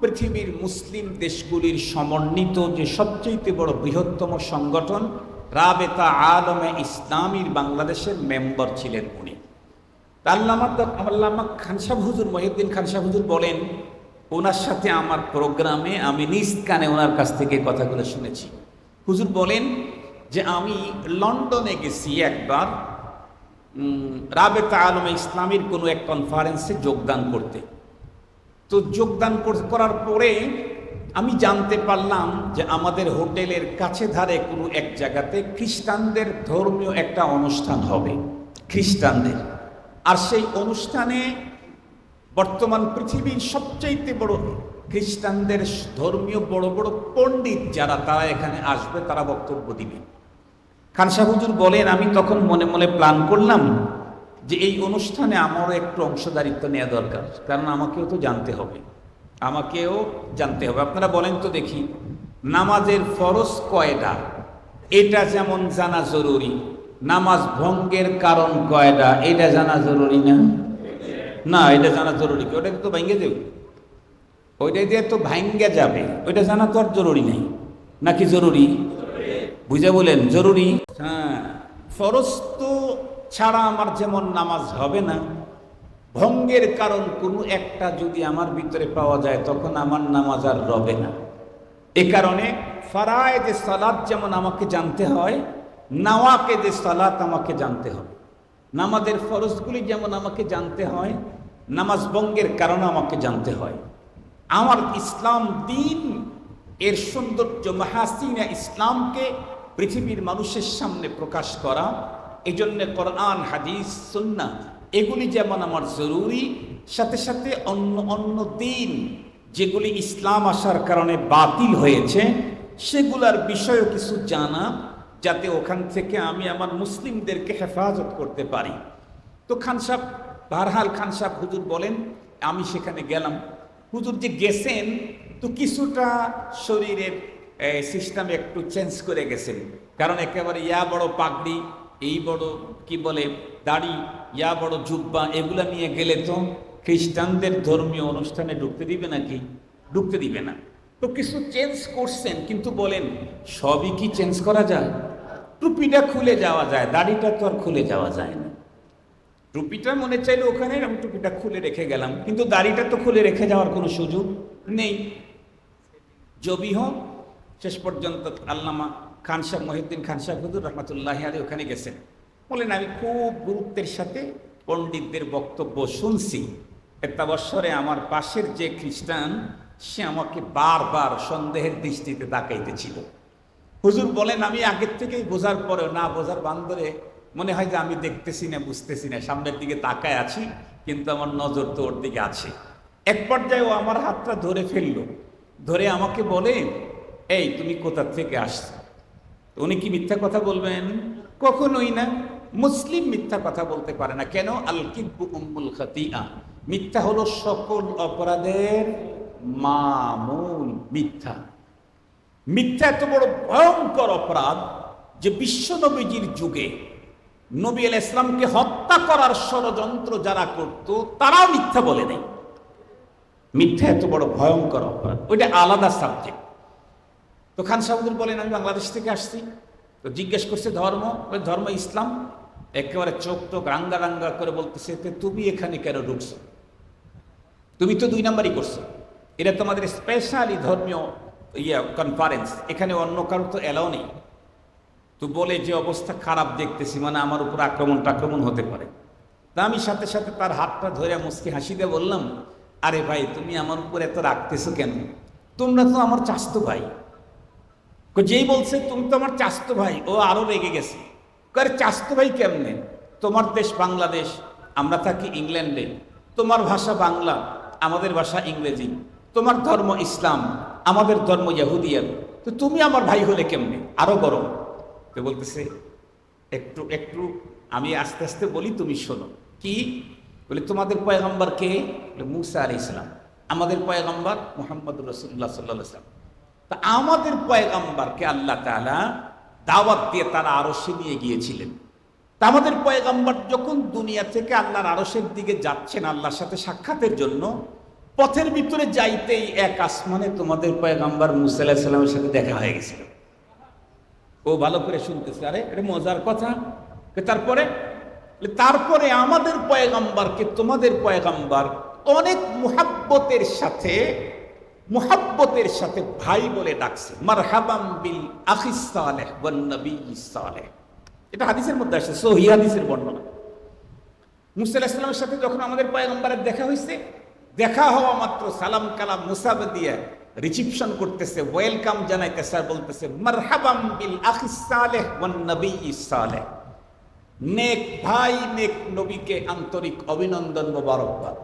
পৃথিবীর মুসলিম দেশগুলির সমন্বিত যে সবচেয়ে বড় বৃহত্তম সংগঠন রাবেতা আলমে ইসলামীর বাংলাদেশের মেম্বার ছিলেন উনি। আল্লামা খান সাহেব হুজুর, মহিউদ্দিন খান সাহেব হুজুর বলেন, ওনার সাথে আমার প্রোগ্রামে আমি নিজ কানে ওনার কাছ থেকে কথাগুলো শুনেছি। হুজুর বলেন যে আমি লন্ডনে গেছি একবার রাবেতা আলমে ইসলামীর কোনো এক কনফারেন্সে যোগদান করতে। তো যোগদান করার পরে আমি জানতে পারলাম যে আমাদের হোটেলের কাছে ধারে কোনো এক জায়গাতে খ্রিস্টানদের ধর্মীয় একটা অনুষ্ঠান হবে, খ্রিস্টানদের। আর সেই অনুষ্ঠানে বর্তমান পৃথিবীর সবচাইতে বড় খ্রিস্টানদের ধর্মীয় বড় বড় পণ্ডিত যারা, তারা এখানে আসবে, তারা বক্তব্য দিবে। খান সাহেব হুজুর বলেন, আমি তখন মনে মনে প্ল্যান করলাম যে এই অনুষ্ঠানে আমারও একটু অংশদারিত্ব নেওয়া দরকার, কারণ আমাকেও তো জানতে হবে, আমাকেও জানতে হবে। আপনারা বলেন তো দেখি, নামাজের ফরজ কয়টা? এটা যেমন জানা জরুরি। নামাজ ভঙ্গের কারণ কয়টা? এটা জানা জরুরি না? না, এটা জানা জরুরি কি? ওটা তো ভাঙ্গে দেবে, ওইটা দিয়ে তো ভাঙ্গে যাবে, ওইটা জানা তো আর জরুরি নেই নাকি? জরুরি বুঝে বলেন, জরুরি। হ্যাঁ, ফরজ তো ছাড়া আমার যেমন নামাজ হবে না, ভঙ্গের কারণ কোনো একটা যদি আমার ভিতরে পাওয়া যায় তখন আমার নামাজ আর রবে না। এ কারণে ফারায়েদে সালাত যেমন আমাকে জানতে হয়, নাওয়াকিদে সালাত আমাকে জানতে হবে। নামাজের ফরজগুলি যেমন আমাকে জানতে হয়, নামাজ ভঙ্গের কারণ আমাকে জানতে হয়। আমার ইসলাম দিন এর সৌন্দর্য মাহাসিনা ইসলামকে পৃথিবীর মানুষের সামনে প্রকাশ করা, এই জন্যে কোরআন, হাদিস, সুন্নাহ এগুলি যেমন আমার জরুরি, সাথে সাথে অন্য অন্য দিন যেগুলি ইসলাম আসার কারণে বাতিল হয়েছে সেগুলার বিষয়েও কিছু জানা, যাতে ওখান থেকে আমি আমার মুসলিমদেরকে হেফাজত করতে পারি। তো খান সাহেব, বারহাল খান সাহেব হুজুর বলেন, আমি সেখানে গেলাম। হুজুর যে গেছেন তো কিছুটা শরীরের সিস্টেম একটু চেঞ্জ করে গেছেন, কারণ একেবারে ইয়া বড় পাগড়ি, এই বড় কি বলে দাড়ি, ইয়া বড় জুব্বা, এগুলা নিয়ে গেলে তো খ্রিস্টানদের ধর্মীয় অনুষ্ঠানে ঢুকতে দিবে নাকি? ঢুকতে দিবে না। তো কিছু চেঞ্জ করছেন, কিন্তু বলেন সবই কি চেঞ্জ করা যায়? টুপিটা খুলে যাওয়া যায়, দাড়িটা তো আর খুলে যাওয়া যায় না। টুপিটা মনে চাইলে ওখানে আমি টুপিটা খুলে রেখে গেলাম, কিন্তু দাড়িটা তো খুলে রেখে যাওয়ার কোনো সুযোগ নেই। জবি হোক, শেষ পর্যন্ত আল্লামা খান সাহেব, মহিউদ্দিন খান সাহেব হুজুর রহমতুল্লাহ আলী ওখানে গেছেন। বলেন, আমি খুব গুরুত্বের সাথে পণ্ডিতদের বক্তব্য শুনছি। একটা বৎসরে আমার পাশের যে খ্রিস্টান, সে আমাকে বারবার সন্দেহের দৃষ্টিতে তাকাইতেছিল। হুজুর বলেন, আমি আগের থেকেই বোঝার পরেও না বোঝার বান্দরে মনে হয় যে আমি দেখতেছি না, বুঝতেছি না, সামনের দিকে তাকায় আছি, কিন্তু আমার নজর তো ওর দিকে আছে। এক পর্যায়ে ও আমার হাতটা ধরে ফেললো, ধরে আমাকে বলে, এই তুমি কোথা থেকে আসছো? উনি কি মিথ্যা কথা বলবেন? কখনোই না। মুসলিম মিথ্যা কথা বলতে পারে না। কেন? আল কিযবু উম্মুল খাতিআ, মিথ্যা হলো সকল অপরাধের মা, মূল। মিথ্যা, মিথ্যা এত বড় ভয়ঙ্কর অপরাধ যে বিশ্ব নবীজির যুগে নবী আলাইহিস সালামকে হত্যা করার ষড়যন্ত্র যারা করত, তারাও মিথ্যা বলে নেই। মিথ্যা এত বড় ভয়ঙ্কর অপরাধ, ওইটা আলাদা সাবজেক্ট। তো খান সাহেব বলেন, আমি বাংলাদেশ থেকে আসছি। তো জিজ্ঞেস করছে ধর্ম, ওই ধর্ম ইসলাম। একেবারে চোখ টোক রাঙ্গা রাঙ্গা করে বলতেছে, তুমি এখানে কেন ঢুকছো? তুমি তো 2 নাম্বারই করছো। এটা তোমাদের স্পেশালি ধর্মীয় কনফারেন্স, এখানে অন্য কারো তো এলাও নেই। তো বলে, যে অবস্থা খারাপ দেখতেছি, মানে আমার উপর আক্রমণ হতে পারে। তা আমি সাথে সাথে তার হাতটা ধরে মুচকি হাসি দিয়ে বললাম, আরে ভাই, তুমি আমার উপর এত রাখতেছো কেন? তোমরা তো আমার চাচতো ভাই। যেই বলছে তুমি তো আমার চাচতো ভাই, ও আরো রেগে গেছে। আরে চাচতো ভাই কেমনে? তোমার দেশ বাংলাদেশ, আমরা থাকি ইংল্যান্ডে, তোমার ভাষা বাংলা, আমাদের ভাষা ইংরেজি, তোমার ধর্ম ইসলাম, আমাদের ধর্ম ইহুদিয়াত, তো তুমি আমার ভাই হলে কেমনে? আরো গরম। তো বলতেছে, একটু একটু আমি আস্তে আস্তে বলি, তুমি শোনো। কি বলে? তোমাদের পয়গম্বর কে? মুসা আলাইহিস সালাম। আমাদের পয়গম্বর মুহাম্মদ রাসূলুল্লাহ সাল্লাল্লাহু আলাইহি ওয়াসাল্লাম। তা আমাদের পয়গম্বরকে আল্লাহ তাআলা দাওয়াত দিয়ে তারা আরশে নিয়ে গিয়েছিলেন। তা আমাদের পয়গম্বর যখন দুনিয়া থেকে আল্লাহর আরশের দিকে যাচ্ছেন আল্লাহর সাথে সাক্ষাতের জন্য, পথের ভিতরে যাইতেই এক আসমানে তোমাদের পয়গম্বর মুসা আলাইহিস সালামের সাথে দেখা হয়ে গেছিল। ও ভালো করে শুনতেছে, আরে এটা মজার কথা। তারপরে আমাদের পয়গম্বরকে তোমাদের পয়গম্বর অনেক মুহাব্বতের সাথে ভাই বলে ডাকছে, মারহাবাম বিল আখিস সালেহ ওয়ান নবিয়্যিস সালেহ। এটা হাদিসের মধ্যে আসছে, সহিহ হাদিসের বর্ণনা। মুসা আলাইহিস সালামের সাথে যখন আমাদের পয়গম্বরের দেখা হয়েছে, দেখা হওয়া মাত্র সালাম কালাম মুসাফা দিয়ে রিসিপশন করতেছে, ওয়েলকাম জানাইতেছে আর বলতেছে মারহাবাম বিল আখিস সালেহ ওয়ান নবিয়্যিস সালেহ। নেক ভাই নেক নবীকে আন্তরিক অভিনন্দন মোবারকবাদ।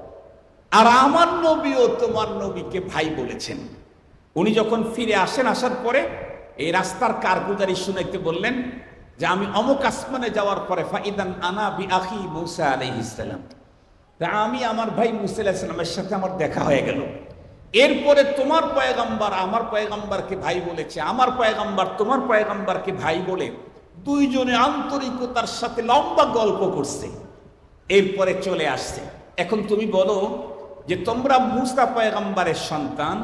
আর আমার নবীও তোমার নবীকে ভাই বলেছেন। উনি যখন ফিরে আসেন, আসার পরে এই রাস্তার কারগুজারি শুনাইতে বললেন যে আমি অমুক আসমানে যাওয়ার পরে ফাইদান আনা বি আখি মুসা আলাইহিস সালাম, আমি আমার ভাই মুসা আলাইহিস সালামের সাথে আমার দেখা হয়ে গেল। এরপরে তোমার পয়গম্বর আমার পয়গম্বরকে ভাই বলেছে, আমার পয়গম্বর তোমার পয়গম্বরকে ভাই বলে দুইজনে আন্তরিকতার সাথে লম্বা গল্প করছে, এরপরে চলে আসছে। এখন তুমি বলো যে তোমরা মুসা পয়গম্বরের সন্তান,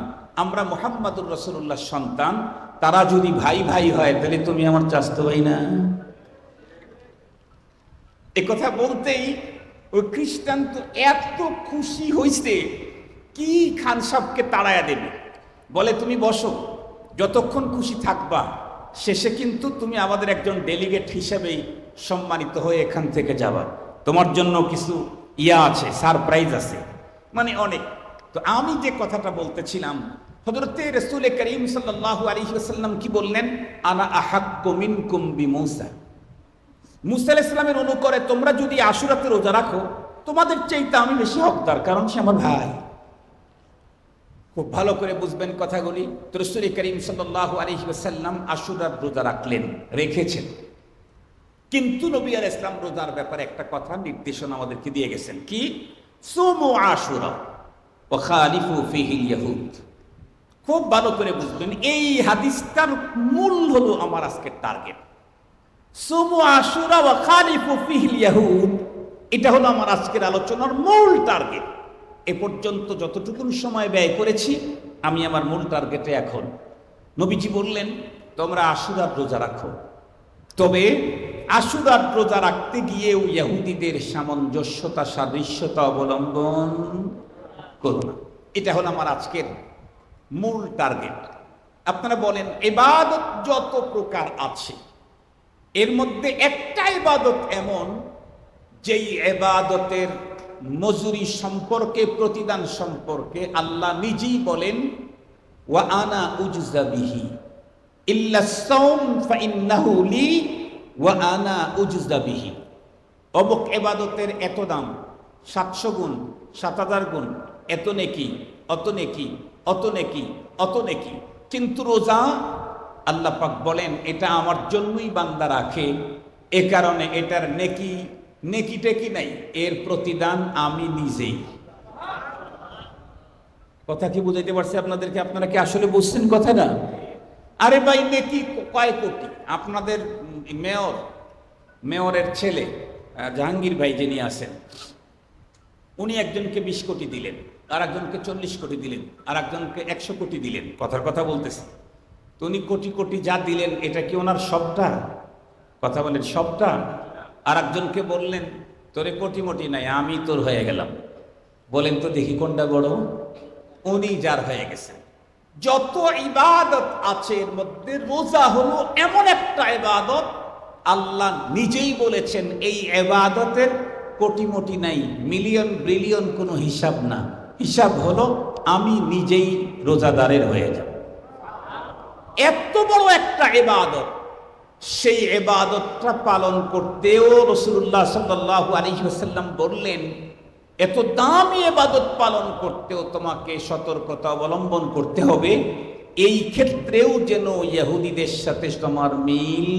আমরা মুহাম্মাদুর রাসূলুল্লাহর সন্তান, তারা যদি ভাই ভাই হয় তাহলে তুমি আমার চাচাতো ভাই না? এ কথা বলতেই ওই খ্রিস্টান তো এত খুশি হইছে, কি খান সাহেবকে তাড়াইয়া দেবে। বলে তুমি বসো, যতক্ষণ খুশি থাকবা, শেষে কিন্তু তুমি আমাদের একজন ডেলিগেট হিসেবেই সম্মানিত হয়ে এখান থেকে যাবা, তোমার জন্য কিছু আছে, সারপ্রাইজ আছে, মানে অনেক। তো আমি যে কথাটা বলতেছিলাম, হযরতে রাসূল করিম সাল্লাল্লাহু আলাইহি ওয়াসাল্লাম কি বললেন, আনা আহাক্কু মিনকুম বিমূসা। মুসা আলাইহিস সালামের অনুকরে তোমরা যদি আশুরাতে রোজা রাখো, তোমাদের চাইতে আমি বেশি হকদার, কারণ সে আমার ভাই। খুব ভালো করে বুঝবেন কথাগুলি। তো রাসূল করিম সাল্লাল্লাহু আলাইহি ওয়াসাল্লাম আশুরার রোজা রেখেছেন, কিন্তু নবী আলাইহিস সালাম রোজার ব্যাপারে একটা কথা নির্দেশনা আমাদেরকে দিয়ে গেছেন, কি? সুমু আশুরা ওয়া খালিফু ফিহিল ইয়াহুদ। খুব ভালো করে বুঝবেন, এই হাদিসটার মূল হলো আমার আজকের টার্গেট। সুমু আশুরা ওয়া খালিফু ফিহিল ইয়াহুদ, এটা হলো আমার আজকের আলোচনার মূল টার্গেট। এ পর্যন্ত যতটুকু সময় ব্যয় করেছি, আমি আমার মূল টার্গেটে এখন। নবীজি বললেন তোমরা আশুরার রোজা রাখো, তবে আশুরার রোজা রাখতে গিয়েও ইহুদিদের সামঞ্জস্যতা সাদৃশ্যতা অবলম্বন করো না। এটা হলো আমার আজকের মূল টার্গেট। আপনারা বলেন, ইবাদত যত প্রকার আছে, এর মধ্যে একটা ইবাদত এমন যেই ইবাদতের মজুরি সম্পর্কে, প্রতিদান সম্পর্কে আল্লাহ নিজেই বলেন, ওয়া আনা উজজা বিহি ইল্লা সাওম ফাইন্নাহু লি ওয়া আনা উজজা বিহি। অমুক ইবাদতের এত দাম, 700 গুণ, 7000 গুণ, এত নেকি, অত নেকি, অত নেকি, অত নেকি। কিন্তু রোজা আল্লাহ পাক বলেন এটা আমার জন্যই বান্দা রাখে, এ কারণে এটার নেকি টেকি নাই, এর প্রতিদান আমি নিজেই। কথা কি বুঝাইতে পারছি আপনাদেরকে? আপনারা কি আসলে বুঝছেন কথাটা? আরে ভাই, নেকি কয় কোটি। আপনাদের মেয়রের ছেলে জাহাঙ্গীর ভাই যিনি আছেন, উনি একজনকে 20 কোটি দিলেন, আর একজনকে 40 কোটি দিলেন, আর একজনকে 100 কোটি দিলেন। কথার কথা বলতেছে। তো উনি কোটি কোটি যা দিলেন, এটা কি ওনার সবটা? কথা বলেন, সবটা? আর একজনকে বললেন তোরে কোটি মোটি নাই, আমি তোর হয়ে গেলাম। বলেন তো দেখি কোনটা বড়? উনি যার হয়ে গেছেন। যত ইবাদত আছে এর মধ্যে রোজা হলো এমন একটা ইবাদত, আল্লাহ নিজেই বলেছেন এই ইবাদতের কোটি মোটি নাই, মিলিয়ন বিলিয়ন কোনো হিসাব না। হিসাব হলো আমি নিজেই রোজাদারের হয়ে যাব। এত বড় একটা ইবাদত, সেই ইবাদতটা পালন করতেও রাসূলুল্লাহ সাল্লাল্লাহু আলাইহি ওয়াসাল্লাম বললেন, এত দামি ইবাদত পালন করতেও তোমাকে সতর্কতা অবলম্বন করতে হবে, এই ক্ষেত্রেও যেন ইহুদিদের সাথে তোমার মিল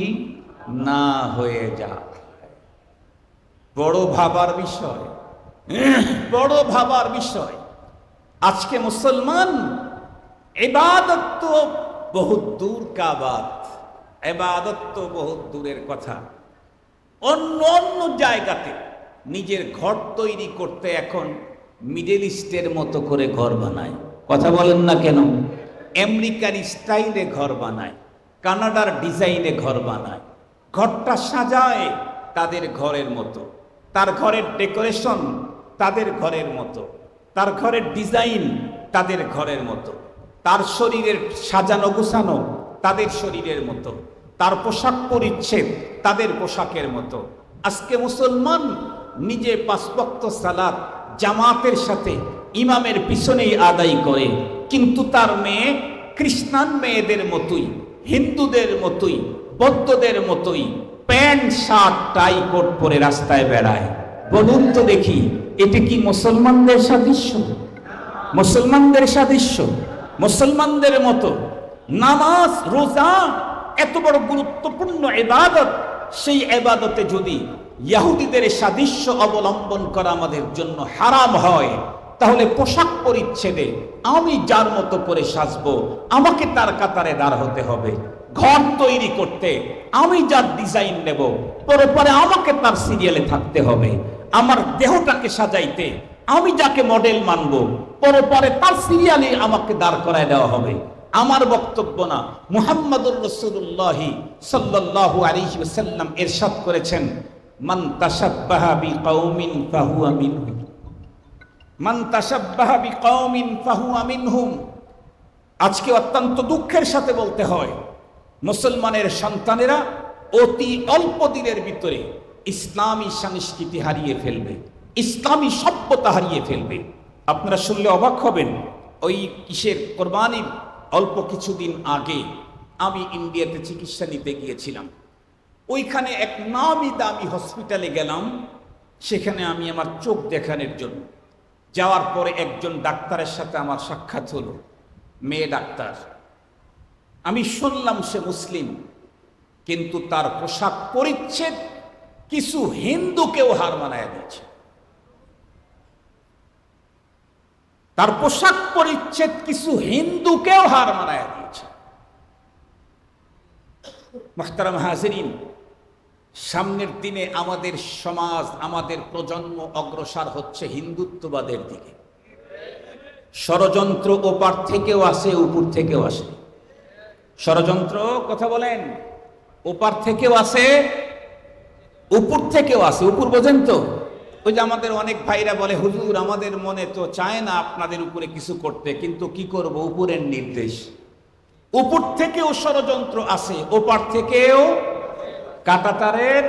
না হয়ে যায়। বড় ভাবার বিষয়, বড় ভাবার বিষয়। আজকে মুসলমান ইবাদত তো বহুত দূর কা বাত, ইবাদত তো বহুত দূরের কথা। অন্য অন্য জায়গাতে নিজের ঘর তৈরি করতে এখন মিডল ইস্টের মতো করে ঘর বানায়। কথা বলেন না কেন? আমেরিকার স্টাইলে ঘর বানায়, কানাডার ডিজাইনে ঘর বানায়, ঘরটা সাজায় তাদের ঘরের মতো, তার ঘরের ডেকোরেশন তাদের ঘরের মতো, তার ঘরের ডিজাইন তাদের ঘরের মতো, তার শরীরের সাজানো গোছানো তাদের শরীরের মতো, তার পোশাক পরিচ্ছেদ তাদের পোশাকের মতো। আজকে মুসলমান নিজে 5 ওয়াক্ত সালাত জামাতের সাথে ইমামের পিছনেই আদায় করে, কিন্তু তার মেয়ে খ্রিস্টান মেয়েদের মতোই, হিন্দুদের মতোই, বৌদ্ধদের মতোই প্যান্ট শার্ট টাই কোট পরে রাস্তায় বেড়ায়। বলুন তো দেখি, এটি কি মুসলমানদের সাদৃশ্য? মুসলমানদের সাদৃশ্য? মুসলমানদের মতো নামাজ রোজা এত বড় গুরুত্বপূর্ণ ইবাদত, সেই ইবাদতে যদি ইহুদিদের সাদৃশ্য অবলম্বন করা আমাদের জন্য হারাম হয়, তাহলে পোশাক পরিচ্ছেদে আমি যার মতো করে সাজবো, আমাকে তার কাতারে দাঁড় হতে হবে। ঘর তৈরি করতে আমি যার ডিজাইন নেব, পরে আমাকে তার সিরিয়ালে থাকতে হবে। আমার দেহটাকে সাজাইতে আমি যাকে মডেল মানব, পরে তার সিরিয়ালে আমাকে দাঁড় করায় দেওয়া হবে। আমার বক্তব্য না, মুহাম্মদুর রাসূলুল্লাহ সাল্লাল্লাহু আলাইহি ওয়াসাল্লাম ইরশাদ করেছেন, মান তাশাব্বাহা বিকাউমিন ফাহুয়া মিনহুম, মান তাশাব্বাহা বিকাউমিন ফাহুয়া মিনহুম। আজকে অত্যন্ত দুঃখের সাথে বলতে হয়, মুসলমানের সন্তানেরা অতি অল্প দিনের ভিতরে ইসলামী সংস্কৃতি হারিয়ে ফেলবে, ইসলামী সভ্যতা হারিয়ে ফেলবে। আপনারা শুনলে অবাক হবেন। ওই কিসের কোরবানির অল্প কিছুদিন আগে আমি ইন্ডিয়াতে চিকিৎসা নিতে গিয়েছিলাম। ওইখানে এক নামি দামি হসপিটালে গেলাম। সেখানে আমি আমার চোখ দেখানোর জন্য যাওয়ার পরে একজন ডাক্তারের সাথে আমার সাক্ষাৎ হলো, মেয়ে ডাক্তার। আমি শুনলাম সে মুসলিম, কিন্তু তার পোশাক পরিচ্ছেদ কিছু হিন্দুকেও হার মানায় দিয়েছে। তার পোশাক পরিচ্ছেদ কিছু হিন্দুকেও হার মানায় দিয়েছে। মুহতারাম হাজিরিন, সামনের দিনে আমাদের সমাজ, আমাদের প্রজন্ম অগ্রসর হচ্ছে হিন্দুত্ববাদের দিকে। ষড়যন্ত্র ওপার থেকেও আসে, উপর থেকেও আসে। ষড়যন্ত্র, কথা বলেন, ওপার থেকেও আসে, উপর থেকেও আসে। উপর বোঝেন তো? ওই যে আমাদের অনেক ভাইরা বলে, হুজুর আমাদের মনে তো চায় না আপনাদের উপরে কিছু করতে, কিন্তু কি করব, উপরের নির্দেশ। উপর থেকেও ষড়যন্ত্র আসে, ওপার থেকেও। কাঁটাতারের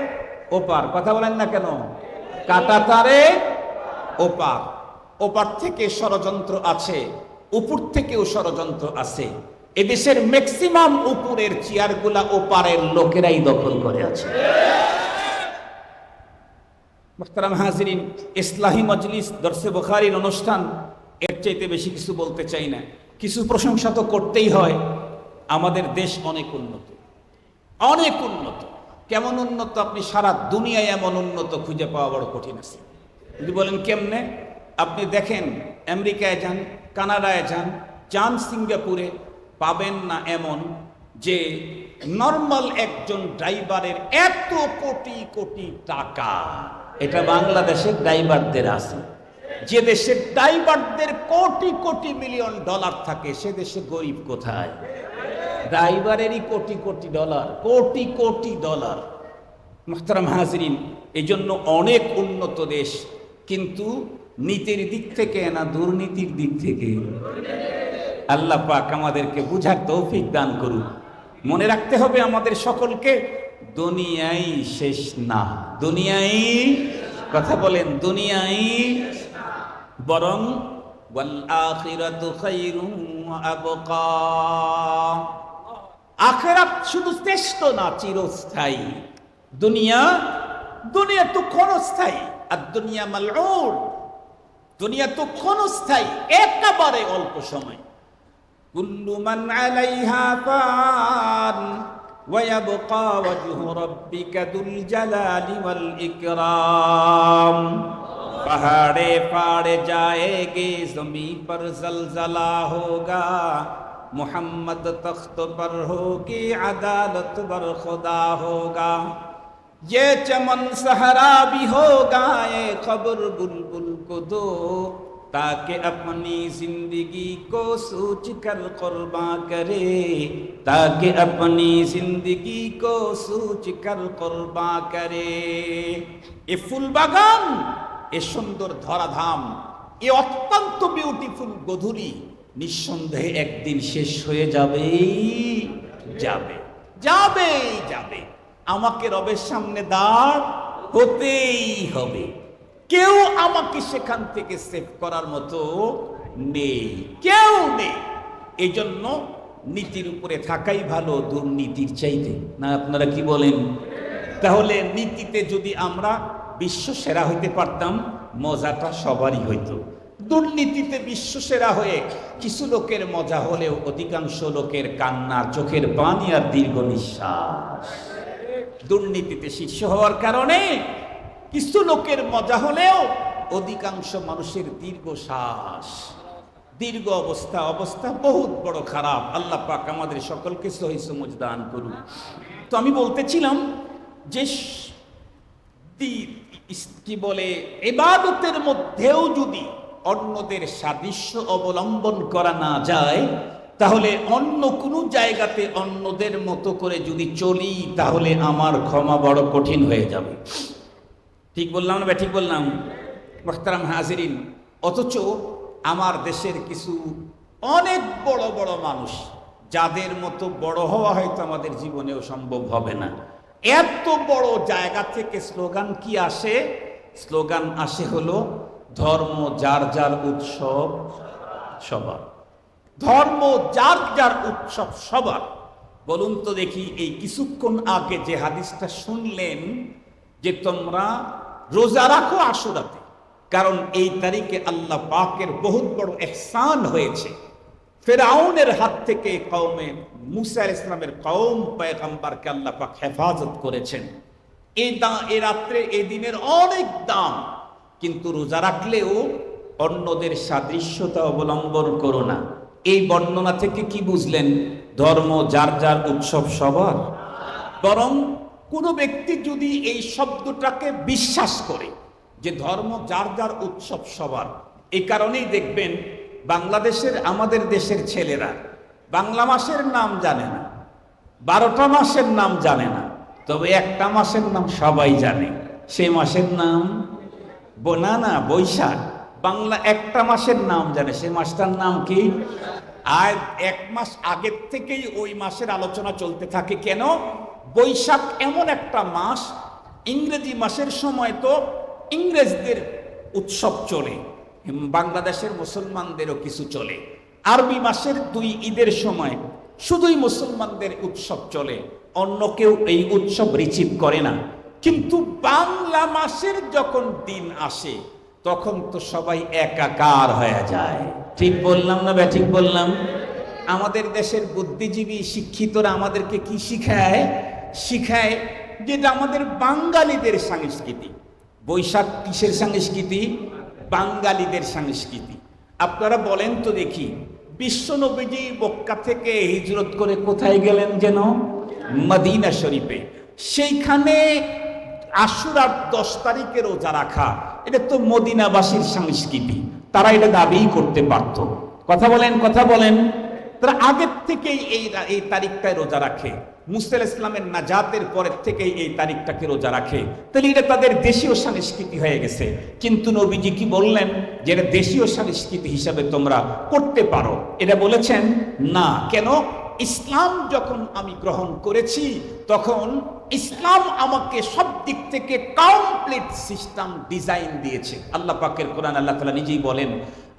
ওপার, কথা বলেন না কেন? কাঁটাতারের ওপার, ওপার থেকে ষড়যন্ত্র আছে, উপর থেকেও ষড়যন্ত্র আছে। এদেশের ম্যাক্সিমাম উপরের চেয়ারগুলা ওপারের লোকেরাই দখল করে আছে। মুহতারাম হাজিরিন, ইসলাহি মজলিস, দরসে বুখারীর অনুষ্ঠান, এর চাইতে বেশি কিছু বলতে চাই না। কিছু প্রশংসা তো করতেই হয়। আমাদের দেশ অনেক উন্নত, অনেক উন্নত। কেমন উন্নত? আপনি সারা দুনিয়ায় এমন উন্নত খুঁজে পাওয়া বড় কঠিন আছে। যদি বলেন কেমনে, আপনি দেখেন আমেরিকায় যান, কানাডায় যান, যান সিঙ্গাপুরে, পাবেন না এমন যে নর্মাল একজন ড্রাইভারের এত কোটি কোটি টাকা। এটা বাংলাদেশের ড্রাইভারদের আছে। যে দেশে ড্রাইভারদের কোটি কোটি মিলিয়ন ডলার থাকে, সে দেশে গরিব কোথায়? ড্রাইভারেরই কোটি কোটি ডলার, কোটি কোটি ডলার। মুহতারাম হাজিরিন, এই জন্য অনেক উন্নত দেশ, কিন্তু নীতির দিক থেকে না, দুর্নীতির দিক থেকে। আল্লাহ পাক আমাদেরকে বুঝার তৌফিক দান করুন। মনে রাখতে হবে আমাদের সকলকে, দুনিয়াই শেষ না। দুনিয়াই, কথা বলেন, দুনিয়াই বরং ওয়াল আখিরাতু খায়রুন ওয়া আবকা। আখিরাত শুধু শ্রেষ্ঠ না, চিরস্থায়ী। দুনিয়া, দুনিয়া তো ক্ষণস্থায়ী। আর দুনিয়া মালউন, দুনিয়া তো ক্ষণস্থায়ী, একেবারে অল্প সময়। কুল্লু মান আলাইহা ফান ওয়া ইয়াবকা ওয়াজহু রাব্বিকা যুল জালালি ওয়াল ইকরাম। पहाड़े फाड़े जाएगे, ज़मीं पर ज़लज़ला होगा, मोहम्मद तख्त पर होगी अदालत बर खुदा होगा। ये चमन सहरा भी होगा, ये खबर बुलबुल को दो, ताकि अपनी जिंदगी को सोच कर कुर्बान करे, ताकि अपनी जिंदगी को सोच कर कुर्बान करे। এ ফুল বাগান, এ সুন্দর ধরাধাম, এ অত্যন্ত বিউটিফুল গধূলি নিঃসন্দেহে একদিন শেষ হয়ে যাবে। আমাকে রবের সামনে দাঁড় হতেই হবে। কেউ আমাকে সেখান থেকে সেভ করার মতো নেই, কেউ নেই। এই জন্য নীতির উপরে থাকাই ভালো দুর্নীতির চাইতে, না আপনারা কি বলেন? তাহলে নীতিতে যদি আমরা বিশ্ব সেরা হইতে পারতাম, মজাটা সবারই হইতো। দুর্নীতিতে বিশ্ব সেরা হয়ে কিছু লোকের মজা হলেও অধিকাংশ লোকের কান্নার, চোখের পানি আর দীর্ঘ নিঃশ্বাস। দুর্নীতিতে শীর্ষ হওয়ার কারণে কিছু লোকের মজা হলেও অধিকাংশ মানুষের দীর্ঘশ্বাস, দীর্ঘ অবস্থা বহুত বড় খারাপ। আল্লাহ পাক আমাদের সকলকে সহি সমঝ দান করুন। তো আমি বলতেছিলাম যে কি বলে, ইবাদতের মধ্যেও যদি অন্যদের সাদৃশ্য অবলম্বন করা না যায়, তাহলে অন্য কোনো জায়গাতে অন্যদের মতো করে যদি চলি, তাহলে আমার ক্ষমা বড় কঠিন হয়ে যাবে। ঠিক বললাম না? ঠিক বললাম মুহতারাম হাজিরিন। অথচ আমার দেশের কিছু অনেক বড় বড় মানুষ, যাদের মতো বড় হওয়া হয়তো আমাদের জীবনেও সম্ভব হবে না, এত বড় জায়গা থেকে স্লোগান কি আসে? স্লোগান আসে হলো ধর্ম যার যার উৎসব সবার। ধর্ম যার যার উৎসব সবার। বলুন তো দেখি, এই কিছুক্ষণ আগে যে হাদিসটা শুনলেন যে তোমরা রোজা রাখো আশুরাতে, কারণ এই তারিখে আল্লাহ পাকের বহুত বড় ইহসান হয়েছে। ফেরাউনের হাত থেকে কওমে মুসা আলাইহিস সালামের কওম পয়গম্বরকে আল্লাহ পাক হেফাজত করেছেন। এই রাত্রে এই দিনের অনেক দাম, কিন্তু রোজা রাখলেও অন্যদের সাদৃশ্যতা অবলম্বন করো না। এই বর্ণনা থেকে কি বুঝলেন? ধর্ম যার যার উৎসব সবার। বরং কোনো ব্যক্তি যদি এই শব্দটাকে বিশ্বাস করে যে ধর্ম যার যার উৎসব সবার, এই কারণেই দেখবেন বাংলাদেশের, আমাদের দেশের ছেলেরা বাংলা মাসের নাম জানে না, 12টা মাসের নাম জানে না, তবে একটা মাসের নাম সবাই জানে। সেই মাসের নাম না বৈশাখ। বাংলা একটা মাসের নাম জানে, সেই মাসটার নাম কি? আর 1 মাস আগের থেকেই ওই মাসের আলোচনা চলতে থাকে। কেন? বৈশাখ এমন একটা মাস, ইংরেজি মাসের সময় তো ইংরেজদের উৎসব চলে, বাংলাদেশের মুসলমানদেরও কিছু চলে। আরবি মাসের 2 ঈদের সময় শুধুই মুসলমানদের উৎসব চলে, অন্য কেউ এই উৎসব রিসিভ করে না। কিন্তু বাংলা মাসের যখন দিন আসে, তখন তো সবাই একাকার হয়ে যায়। ঠিক বললাম না? ঠিক বললাম? আমাদের দেশের বুদ্ধিজীবী শিক্ষিতরা আমাদেরকে কি শিখায় যেটা আমাদের বাঙালিদের সংস্কৃতি। বৈশাখ কিসের সংস্কৃতি? বাঙালিদের সংস্কৃতি। আপনারা বলেন তো দেখি, বিশ্বনবীজি মক্কা থেকে হিজরত করে কোথায় গেলেন যেন? মদিনা শরীফে। সেইখানে আশুরার 10 তারিখে রোজা রাখা, এটা তো মদিনাবাসীর সংস্কৃতি, তারা এটা দাবি করতে পারত। কথা বলেন। তারা আগের থেকেই এই তারিখটায় রোজা রাখে। মুসা আলাইহিস সালামের নাজাতের পরের থেকেই এই তারিখটাকে রোজা রাখে। তাহলে এটা তাদের দেশীয় সংস্কৃতি হয়ে গেছে। কিন্তু নবীজি কি বললেন যে এটা দেশীয় সংস্কৃতি হিসাবে তোমরা করতে পারো? এটা বলেছেন না। কেন? ইসলাম যখন আমি গ্রহণ করেছি, তখন ইসলাম আমাকে সব দিক থেকে কমপ্লিট সিস্টেম ডিজাইন দিয়েছে। আল্লাহ পাকের কোরআন আল্লাহ তাআলা নিজেই বলেন,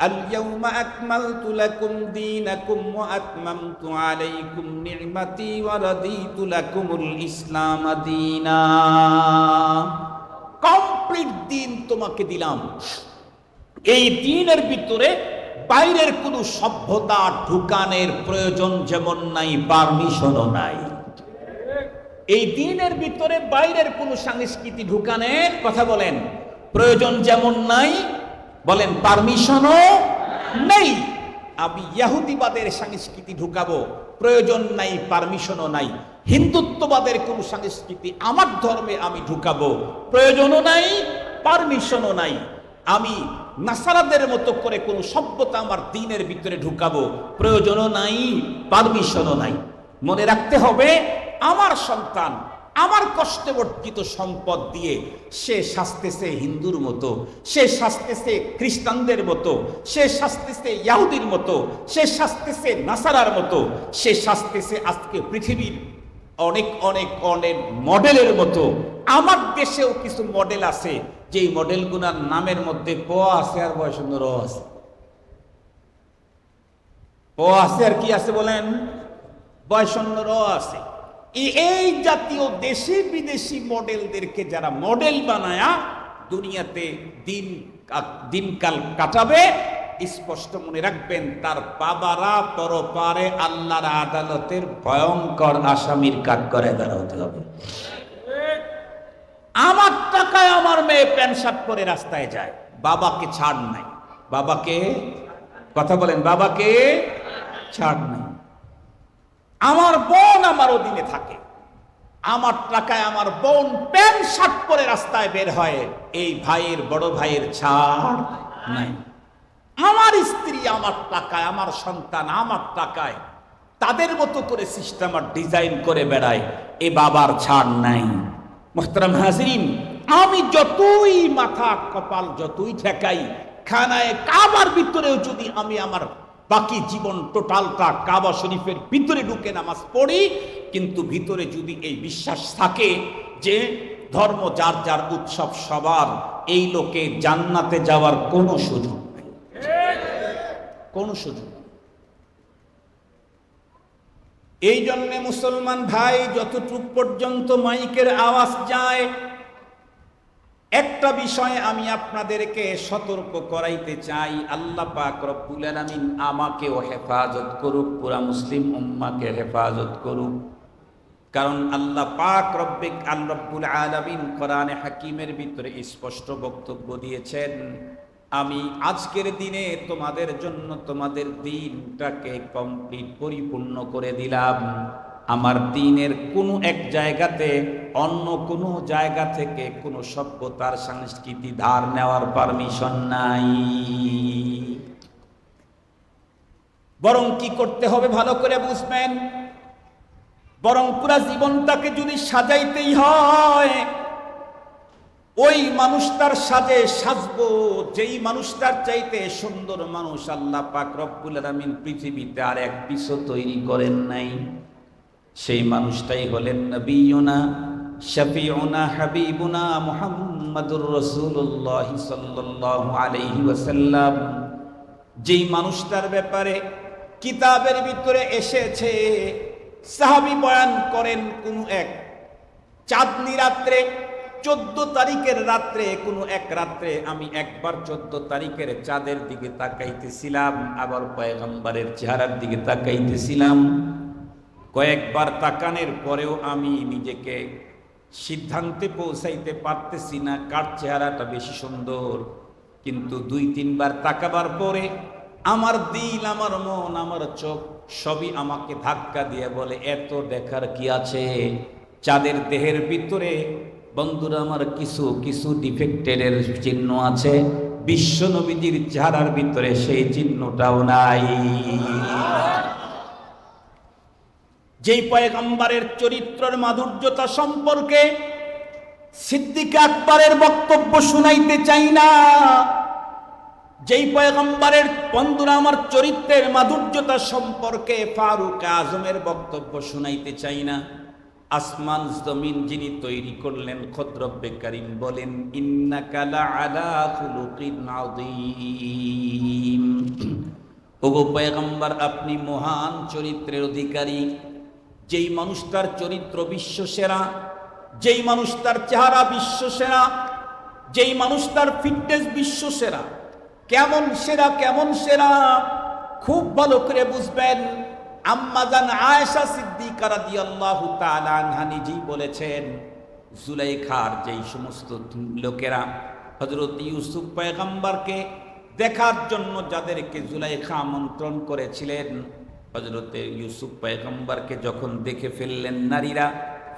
আল-ইয়াউমা আকমালতু লাকুম দীনাকুম ওয়া আতমামতু আলাইকুম নি'মাতি ওয়া রাদিতু লাকুমুল ইসলাম দীনা। কমপ্লিট দিন তোমাকে দিলাম। এই দিনের ভিতরে বাইরের কোনো সভ্যতা ঢুকানের প্রয়োজন যেমন নাই, পারমিশনও নাই। এই দিনের ভিতরে বাইরের কোনো সংস্কৃতি ঢুকানের কথা বলেন প্রয়োজন যেমন নাই, বলেন পারমিশনও নেই। আমি ইহুদিবাদের সংস্কৃতি ঢুকাবো, প্রয়োজন নাই, পারমিশনও নাই। হিন্দুত্ববাদের কোনো সংস্কৃতি আমার ধর্মে আমি ঢুকাবো, প্রয়োজনও নাই, পারমিশনও নাই। আমি নাসারাদের মতো করে কোনো সভ্যতা আমার দ্বীনের ভিতরে ঢুকাবো প্রয়োজনও নাই, পারমিশনও নাই। মনে রাখতে হবে আমার সন্তান আমার কষ্টে অর্জিত সম্পদ দিয়ে সে শাস্তেছে হিন্দুর মতো, সে শাস্তেছে খ্রিস্টানদের মতো, সে শাস্তেছে ইহুদির মতো, সে শাস্তেছে নাসারার মতো, সে শাস্তেছে আজকে পৃথিবীর অনেক অনেক অনেক মডেলের মতো। আমার দেশেও কিছু মডেল আছে যেই মডেলগুলোর নামের মধ্যে প আছে আর বয়সন্য র আছে। প আছে আর কি আছে বলেন? বয়সন্য র আছে। এই জাতীয় দেশি বিদেশি মডেলদেরকে যারা মডেল বানায়া দুনিয়াতে দিনকাল কাটাবে, স্পষ্ট মনে রাখবেন তার বাবারা পরপারে আল্লাহর আদালতের ভয়ঙ্কর আসামির কাঠগড়ায় দাঁড়াতে হবে। আমার টাকায় আমার মেয়ে প্যান্ট শার্ট পরে রাস্তায় যায়, বাবাকে ছাড় নাই। বাবাকে, কথা বলেন, বাবাকে ছাড় নাই। আমার বোন আমার অধীনে থাকে, আমার টাকায় আমার বোন প্যান্ট শার্ট পরে রাস্তায় বের হয়, এই ভাইয়ের বড় ভাইয়ের ছাড় নাই। আমার স্ত্রী আমার টাকায়, আমার সন্তান আমার টাকায় তাদের মতো করে সিস্টেম আর ডিজাইন করে বেড়ায়, এ বাবার ছাড় নাই। মুহতারাম হাজিরিন, আমি যতই মাথা কপাল যতই ঠেকাই, খানায় কাবার ভিতরেও যদি আমি আমার বাকি জীবন টোটালটা কাবা শরীফের ভিতরে ঢুকে নামাজ পড়ি, কিন্তু ভিতরে যদি এই বিশ্বাস থাকে যে ধর্ম যার যার উৎসব সবার, এই লোকে জান্নাতে যাওয়ার কোনো সুযোগ নেই, কোনো সুযোগ। এই জন্যে মুসলমান ভাই, যতটুক পর্যন্ত মাইকের আওয়াজ যায়, একটা বিষয়ে আমি আপনাদেরকে সতর্ক করাইতে চাই। আল্লাহ পাক রব্বুল আলামিন আমাকেও হেফাজত করুক, পুরা মুসলিম উম্মাকে হেফাজত করুক। কারণ আল্লাহ পাক রব্বুল আলামিন কোরআনে হাকিমের ভিতরে স্পষ্ট বক্তব্য দিয়েছেন, আমি আজকের দিনে তোমাদের জন্য তোমাদের দিনটাকে কমপ্লিট পরিপূর্ণ করে দিলাম। আমার দিনের কোনো এক জায়গাতে অন্য কোনো জায়গা থেকে কোনো সভ্যতার সংস্কৃতি ধার নেওয়ার পারমিশন নাই। বরং কি করতে হবে ভালো করে বুঝবেন, বরং পুরা জীবনটাকে যদি সাজাইতেই হয়, ওই মানুষটার সাজে সাজবো যেই মানুষটার চাইতে সুন্দর মানুষ আল্লাহ পাক রব্বুল আলামিন পৃথিবীতে আর এক পিছু তৈরি করেন নাই। সেই মানুষটাই হলেন নবিয়ুনা শফিউনা হাবিবুনা মুহাম্মাদুর রাসূলুল্লাহ সাল্লাল্লাহু আলাইহি ওয়াসাল্লাম। যেই মানুষটার ব্যাপারে কিতাবের ভিতরে এসেছে, সাহাবী বয়ান করেন, কোন এক চাঁদনি রাত্রে 14 তারিখের রাত্রে, কোনো এক রাত্রে আমি একবার 14 তারিখের চাঁদের দিকে তাকাইতেছিলাম, আবার পয়গম্বরের চেহারার দিকে তাকাইতেছিলাম। কয়েকবার তাকানোর পরেও আমি নিজেকে সিদ্ধান্তে পৌঁছাইতে পারতেছি না কার চেহারাটা বেশি সুন্দর। কিন্তু 2-3 বার তাকাবার পরে আমার দিল, আমার মন, আমার চোখ সবই আমাকে ধাক্কা দিয়ে বলে, এত দেখার কি আছে? চাঁদের দেহের ভিতরে বন্ধুরা আমার কিছু কিছু ডিফেক্টের চিহ্ন আছে, বিশ্ব নবীজির চেহারার ভিতরে সেই চিহ্নটাও নাই। যেই পয়গম্বরের চরিত্রের মাধুর্যতা সম্পর্কে সিদ্দিক আকবরের বক্তব্য শুনাইতে চাই না, যেই পয়গম্বরের বন্ধুরা আমার চরিত্রের মাধুর্যতা সম্পর্কে ফারুক আজমের বক্তব্য শুনাইতে চাই না, আসমান জমিন যিনি তৈরি করলেন খোদ রব্বে কারীম বলেন, ইন্নাকা লাআলা খুলুকিন আযীম। ওগো পয়গম্বর, আপনি মহান চরিত্রের অধিকারী। যেই মানুষটার চরিত্র বিশ্বসেরা, যেই মানুষটার চেহারা বিশ্বসেরা, যেই মানুষটার ফিটনেস বিশ্বসেরা, কেমন সেরা, কেমন সেরা খুব ভালো করে বুঝবেন। আম্মাজান আয়েশা সিদ্দিকা রাদিয়াল্লাহু তাআলা আনহা নিজেই বলেছেন, জুলাইখার যেই সমস্ত লোকেরা হযরত ইউসুফ পয়গম্বরকে দেখার জন্য যাদেরকে জুলাইখা আমন্ত্রণ করেছিলেন, হযরতে ইউসুফ পয়গম্বরকে যখন দেখে ফেললেন নারীরা,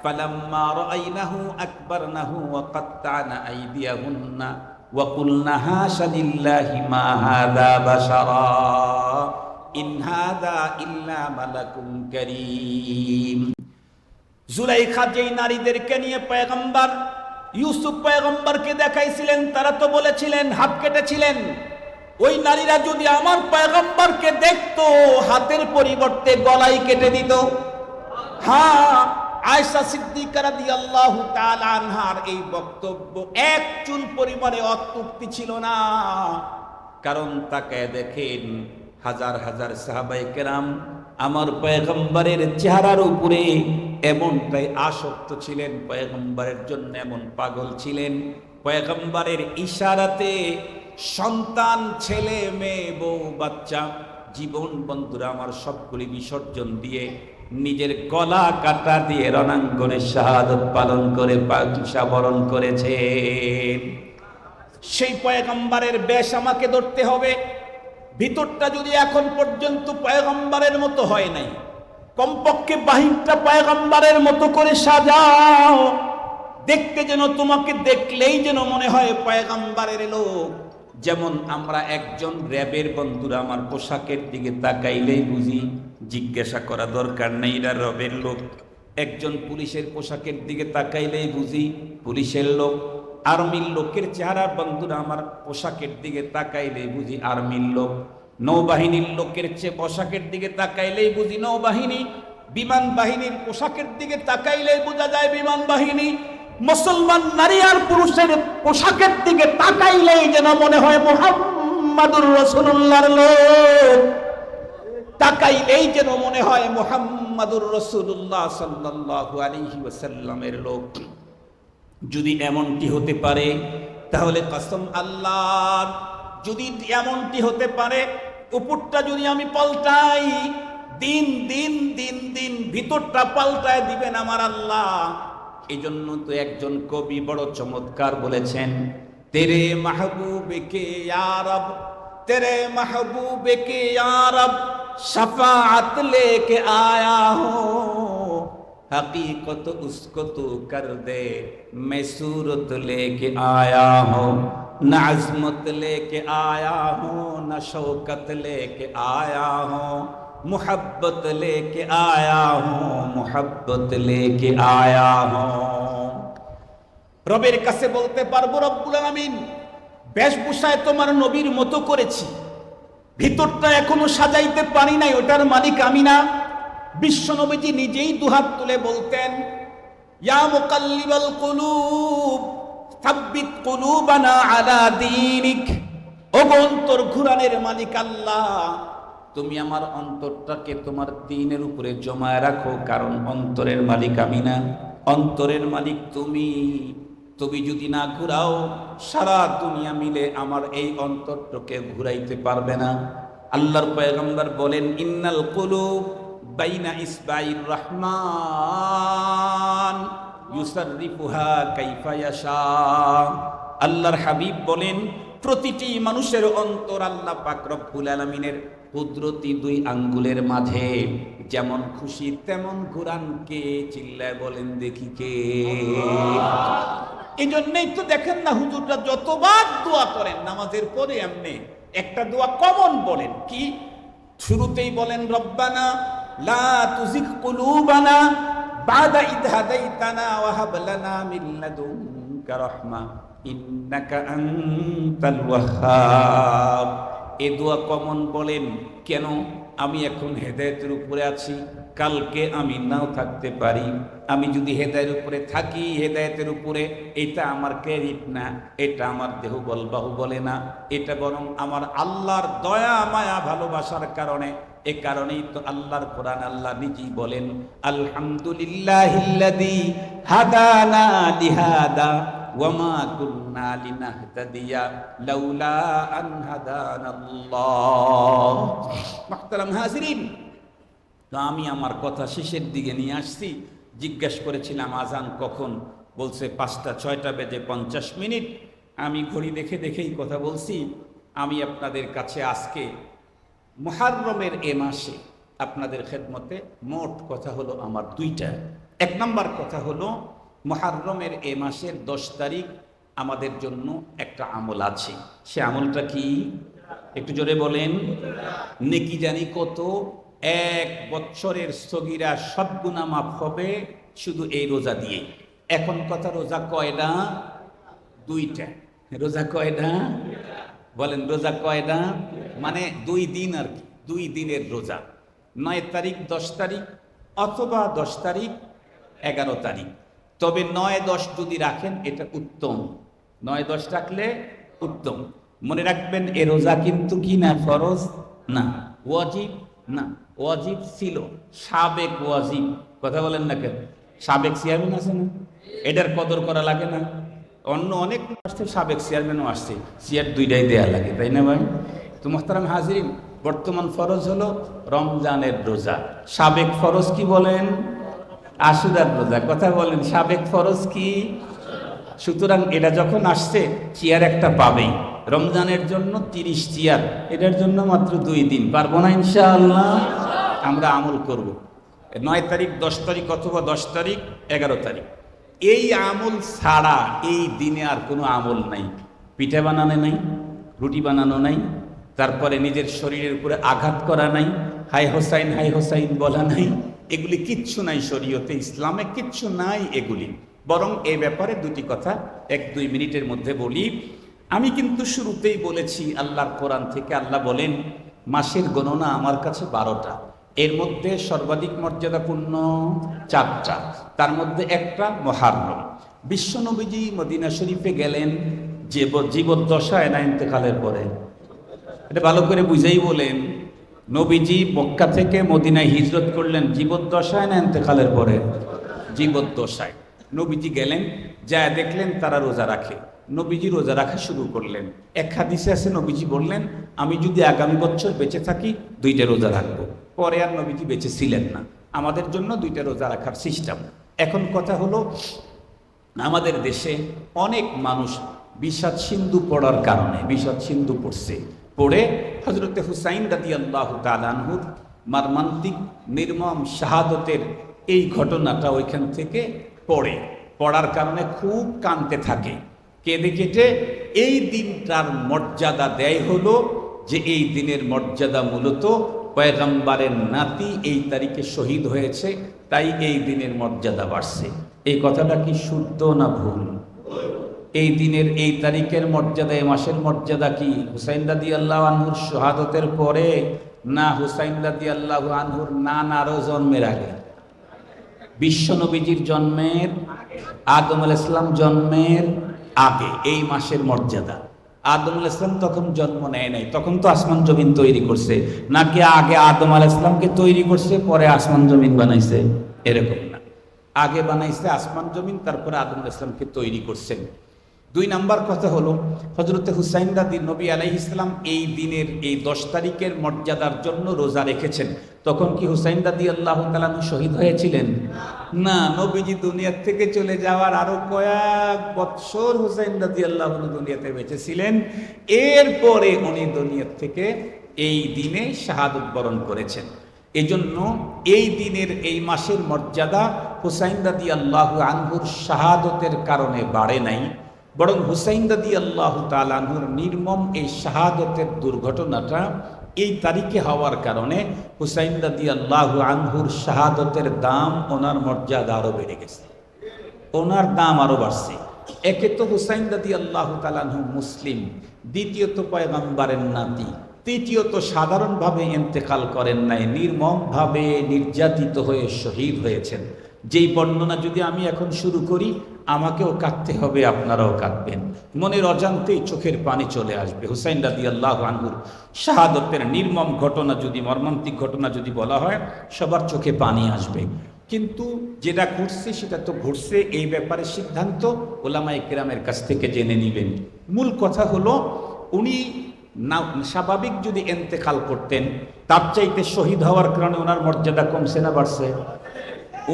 ফালাম্মা রাআইনাহু আকবারনাহু ওয়া কাত্তানা আইদিয়াহুন্না ওয়া কুলনা হাশা লিল্লাহি মা হাযা বাশারা ইন হাযা ইল্লা মালাকুন কারীম। জুলাইখা যেই নারীদেরকে নিয়ে পয়গম্বর ইউসুফ পয়গম্বরকে দেখাইছিলেন, তারা তো বলেছিলেন, হাত কেটেছিলেন, ওই নারীরা যদি আমার পয়গম্বরকে দেখতো হাতের পরিবর্তে গলাই কেটে দিত। হ্যাঁ, আয়েশা সিদ্দিকা রাদিয়াল্লাহু তাআলা আনহার এই বক্তব্য এক চুল পরিমাণে অত্যুক্তি ছিল না। কারণ তাকে দেখেন, হাজার হাজার সাহাবায়ে কেরাম আমার পয়গম্বরের চেহারার উপরে এমনটাই আসক্ত ছিলেন, পয়গম্বরের জন্য এমন পাগল ছিলেন। পয়গম্বরের ইশারাতে সন্তান, ছেলে মেয়ে, বউ বাচ্চা, জীবন বন্ধুরা আমার সবগুলি বিসর্জন দিয়ে নিজের গলা কাটা দিয়ে রণাঙ্গনে শাহাদত পালন করে পাকশা বরণ করেছে। সেই পয়গম্বরের বেশ আমাকে ধরতে হবে। ভিতরটা যদি এখন পর্যন্ত পয়গম্বরের মতো হয় নাই, কমপক্ষে বাহিরটা পয়গম্বরের মতো করে সাজাও, দেখতে যেন তোমাকে দেখলেই যেন মনে হয় পয়গম্বরের লোক। যেমন আমরা একজন র্যাবের বন্ধুরা আমার পোশাকের দিকে তাকাইলেই বুঝি, জিজ্ঞাসা করা দরকার নেই এরা র্যাবের লোক। একজন পুলিশের পোশাকের দিকে তাকাইলেই বুঝি পুলিশের লোক। আর্মির লোকের চেহারা বন্ধুরা আমার পোশাকের দিকে তাকাইলেই বুঝি আর্মির লোক। নৌবাহিনীর লোকের পোশাকের দিকে তাকাইলেই বুঝি নৌবাহিনী। বিমান বাহিনীর পোশাকের দিকে তাকাইলেই বোঝা যায় বিমান বাহিনী। মুসলমান নারী আর পুরুষের পোশাকের দিকে তাকাইলেই যেন মনে হয় মুহাম্মাদুর রাসূলুল্লাহর লোক, তাকাইলেই যেন মনে হয় মুহাম্মাদুর রাসূলুল্লাহ সাল্লাল্লাহু আলাইহি ওয়াসাল্লামের লোক। যদি এমনটি হতে পারে তাহলে কসম আল্লাহর, যদি এমনটি হতে পারে, উপরটা যদি আমি পাল্টাই, দিন দিন দিন দিন ভিতরটা পাল্টায় দিবেন আমার আল্লাহ। এই জন্য তো একজন কবি বড় চমৎকার বলেছেন, তেরে মাহবুবে কে ইয়া রব, তেরে মাহবুবে কে ইয়া রব, शफाअत लेके आया हो, हकीकत उसको तू कर दे, मैं सूरत लेके आया हूँ, न अज़मत लेके आया हूँ, न शौकत लेके आया हूँ, मुहब्बत लेके आया हूँ, मुहब्बत लेके आया हूँ। রবের কাছে বলতে পারবো, রব্বুল আলামিন বেশভূষায় তোমার নবীর মতো করেছি, ভিতরটা এখনো সাজাইতে পারি নাই, ওটার মালিক আমি না। বিশ্ব নবীজি নিজেই দুহাত তুলে বলতেন, ইয়া মুকাল্লিবাল কুলুব সাব্বিত কুলুবানা আলা দীনিক, ও অন্তর ঘুরানের মালিক আল্লাহ, তুমি আমার অন্তরটাকে তোমার দ্বীনের উপরে জমায় রাখো, কারণ অন্তরের মালিক আমি না, অন্তরের মালিক তুমি। তুমি যদি না ঘুরাও, সারা দুনিয়া মিলে আমার এই অন্তরটাকে ঘুরাইতে পারবে না। আল্লাহর পয়গম্বর বলেন, ইন্নাল কুলুব বাইনা ইসবাইর রহমান ইউসাররিফুহা কাইফা ইয়াশা। আল্লাহর হাবিব বলেন, প্রতিটি মানুষের অন্তর আল্লাহ পাক রব্বুল আলামিনের কুদরতি দুই আঙ্গুলের মাঝে, যেমন খুশি তেমন ঘুরান। কে? চিল্লায় বলেন দেখি কে? এই জন্যই তো দেখেন না হুজুররা যতবার দোয়া করেন নামাজের পরে এমনি একটা দোয়া কমন বলেন, কি? শুরুতেই বলেন, রব্বানা লা তুজিগ কুলুবানা বাদা ইদ হাদাইতানা ওয়া হাব লানা মিন লাদুনকা রাহমা ইন্নাকা আনতাল ওয়াহ্হাব। এই দোয়া কমন বলেন কেন? আমি এখন হেদায়েতের উপরে আছি, কালকে আমি নাও থাকতে পারি। আমি যদি হেদায়েতের উপরে থাকি, হেদায়েতের উপরে, এটা আমার ক্রেডিট না, এটা আমার দেহ বল বাহু বলে না, এটা বরং আমার আল্লাহর দয়া মায়া ভালোবাসার কারণে। এ কারণেই তো আল্লাহর কোরআন আল্লাহ নিজেই বলেন, আলহামদুলিল্লাহিল্লাযী হাদানা লিহাদা ওয়ামা কুন্না লিনাহতাদিয়া লাউলা আন হাদানাল্লাহ। মুহতারাম হাজিরিন, তো আমি আমার কথা শেষের দিকে নিয়ে আসছি। জিজ্ঞেস করেছিলাম আজান কখন, বলছে 5টা 6টা বেজে 50 মিনিট। আমি ঘড়ি দেখে দেখেই কথা বলছি। আমি আপনাদের কাছে আজকে মুহররমের এ মাসে আপনাদের খেদমতে মোট কথা হলো আমার 2টা। 1 নম্বর কথা হলো, মুহররমের এ মাসের 10 তারিখ আমাদের জন্য একটা আমল আছে। সে আমলটা কি? একটু জোরে বলেন। নেকি জানি কত, 1 বছরের সগীরা সব গুনাহ মাফ হবে শুধু এই রোজা দিয়ে। এখন কথা, রোজা কয়টা? 2টা। রোজা কয়টা? বলেন, রোজা কয়টা? মানে 2 দিন আর কি, 2 দিনের রোজা। 9 তারিখ 10 তারিখ, অথবা 10 তারিখ 11 তারিখ। তবে 9-10 যদি রাখেন এটা উত্তম, 9-10 রাখলে উত্তম। মনে রাখবেন, এ রোজা কিন্তু কি না ফরজ না, ওয়াজিব না। ওয়াজিব ছিল, সাবেক ওয়াজিব। কথা বলেন না কেন? সাবেক চেয়ারম্যান আছে না, এটার কদর করা লাগে না? অন্য অনেক আসছে, সাবেক চেয়ারম্যানও আসছে, চেয়ার 2টাই দেয়া লাগে, তাই না ভাই? তো মোহতারাম হাজিরিন, বর্তমান ফরজ হলো রমজানের রোজা। সাবেক ফরজ কি বলেন? আশুরার রোজা। কথা বলেন, সাবেক ফরজ কি? সুতরাং এটা যখন আসছে, চেয়ার একটা পাবেই। রমজানের জন্য 30 চেয়ার, এটার জন্য মাত্র 2 দিন। পারবো না ইনশাআল্লাহ? আমরা আমল করব 9 তারিখ 10 তারিখ, অথবা 10 তারিখ 11 তারিখ। এই আমল ছাড়া এই দিনে আর কোনো আমল নাই। পিঠা বানানো নাই, রুটি বানানো নাই, তারপরে নিজের শরীরের উপরে আঘাত করা নাই, হাই হোসাইন বলা নাই, এগুলি কিচ্ছু নাই শরীয়তে, ইসলামে কিচ্ছু নাই এগুলি। বরং এই ব্যাপারে 2টি কথা 1-2 মিনিটের মধ্যে বলি। আমি কিন্তু শুরুতেই বলেছি আল্লাহর কোরআন থেকে। আল্লাহ বলেন, মাসের গণনা আমার কাছে 12টা, এর মধ্যে সর্বাধিক মর্যাদাপূর্ণ 4টা, তার মধ্যে একটা মুহররম। বিশ্বনবীজি মদিনা শরীফে গেলেন জীবদ্দশায় না ইন্তেকালের পরে? এটা ভালো করে বুঝেই বলেন। নবীজি মক্কা থেকে মদিনায় হিজরত করলেন জীবদ্দশায় না ইন্তেকালের পরে? জীবদ্দশায়। নবীজি গেলেন, যা দেখলেন তারা রোজা রাখে, নবীজি রোজা রাখা শুরু করলেন। এক হাদিসে আছে, নবীজি বললেন, আমি যদি আগামী বছর বেঁচে থাকি 2টা রোজা রাখবো। পরে আর নবীজি বেঁচে ছিলেন না। আমাদের জন্য 2টা রোজা রাখার সিস্টেম। এখন কথা হলো, আমাদের দেশে অনেক মানুষ বিষাদ সিন্ধু পড়ার কারণে, বিষাদ সিন্ধু পড়ছে, পড়ে হযরতে হুসাইন রাদিয়াল্লাহু তাআলা আনহুর মর্মান্তিক নির্মম শাহাদতের এই ঘটনাটা ওইখান থেকে পড়ার কারণে খুব কাঁদতে থাকে। কেঁদে কেটে এই দিনটার মর্যাদা দেয় হলো যে এই দিনের মর্যাদা মূলত পয়গম্বরের নাতি এই তারিখে শহীদ হয়েছে, তাই এই দিনের মর্যাদা বাড়ছে। এই কথাটা কি শুদ্ধ না ভুল? এই দিনের এই তারিখের মর্যাদা, এই মাসের মর্যাদা কি হুসাইন রাদিয়াল্লাহু আনহুর শাহাদতের পরে, না হুসাইন রাদিয়াল্লাহু আনহুর নানারও জন্মের আগে? বিশ্বনবীজির জন্মের, আদম আলাইহিস সালাম জন্মের আগে এই মাসের মর্যাদা। আদম আলাইহিস সালাম তখন জন্ম নেয় নাই, তখন তো আসমান জমিন তৈরি করছে, নাকি আগে আদম আলাইহিস সালামকে তৈরি করছে পরে আসমান জমিন বানাইছে? এরকম না, আগে বানাইছে আসমান জমিন, তারপরে আদম আলাইহিস সালামকে তৈরি করছেন। 2 নাম্বার কথা হলো, হযরতে হুসাইন নবী আলাইহিস সালাম এই দিনের এই 10 তারিখের মর্যাদার জন্য রোজা রেখেছেন। তখন কি হুসাইন রাদিয়াল্লাহু তাআলা শহীদ হয়েছিলেন? না, নবীজি দুনিয়া থেকে চলে যাওয়ার আরো কয়েক বছর হুসাইন রাদিয়াল্লাহু আনহু দুনিয়াতে বেঁচে ছিলেন। এরপরে উনি দুনিয়া থেকে এই দিনে শাহাদত বরণ করেছেন। এজন্য এই দিনের এই মাসের মর্যাদা হুসাইন রাদিয়াল্লাহু আনহুর শাহাদতের কারণে বাড়ে নাই, বরং হুসাইন রাদিয়াল্লাহু তাআলা আনহুর নির্মম এই শাহাদতের দুর্ঘটনাটা এই তারিখে হওয়ার কারণে হুসাইন রাদিয়াল্লাহু আনহুর শাহাদতের দাম, ওনার মর্যাদা আরো বেড়ে গেছে, ওনার দাম আরো বাড়ছে। একে তো হুসাইন রাদিয়াল্লাহু তাআলা আনহু মুসলিম, দ্বিতীয়ত পয়গম্বরের নাতি, তৃতীয়ত সাধারণভাবে ইন্তেকাল করেন নাই, নির্মমভাবে নির্যাতিত হয়ে শহীদ হয়েছেন। যেই বর্ণনা যদি আমি এখন শুরু করি, আমাকেও কাঁদতে হবে, আপনারাও কাঁদবেন, মনের অজান্তেই চোখের পানি চলে আসবে। হুসাইন রাদিয়াল্লাহু আনহুর শাহাদতের নির্মম ঘটনা যদি, মর্মান্তিক ঘটনা যদি বলা হয়, সবার চোখে পানি আসবে। কিন্তু যেটা ঘটছে সেটা তো ঘটছে, এই ব্যাপারে সিদ্ধান্ত ওলামায়ে কেরামের কাছ থেকে জেনে নেবেন। মূল কথা হলো, উনি না স্বাভাবিক যদি ইন্তেকাল করতেন, তার চাইতে শহীদ হওয়ার কারণে ওনার মর্যাদা কমছে না বাড়ছে?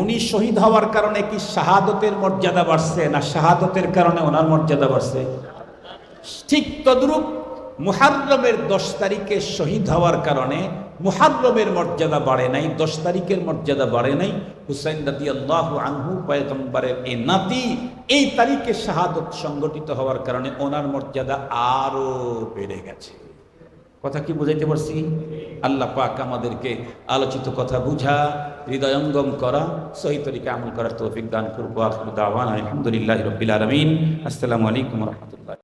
উনি শহীদ হওয়ার কারণে কি শাহাদতের মর্যাদা বাড়ছে, না শাহাদতের কারণে ওনার মর্যাদা বাড়ছে? ঠিক তদ্রূপ মুহররমের 10 তারিখে শহীদ হওয়ার কারণে মুহাররমের মর্যাদা বাড়ে নাই, 10 তারিখের মর্যাদা বাড়ে নাই। হুসাইন রাদিয়াল্লাহু আনহু পয়গম্বরের এই নাতি, এই তারিখে শাহাদত সংগঠিত হওয়ার কারণে ওনার মর্যাদা আরো বেড়ে গেছে। কথা কি বুঝাইতে পারছি? আল্লাহ পাক আমাদেরকে আলোচিত কথা বুঝা, হৃদয়ঙ্গম করা, সহি তরিকা আমল করার তৌফিক দান করুক। আখিরু দাওয়ানা আলহামদুলিল্লাহি রাব্বিল আলামিন। আসসালামু আলাইকুম ওয়া রাহমাতুল্লাহ।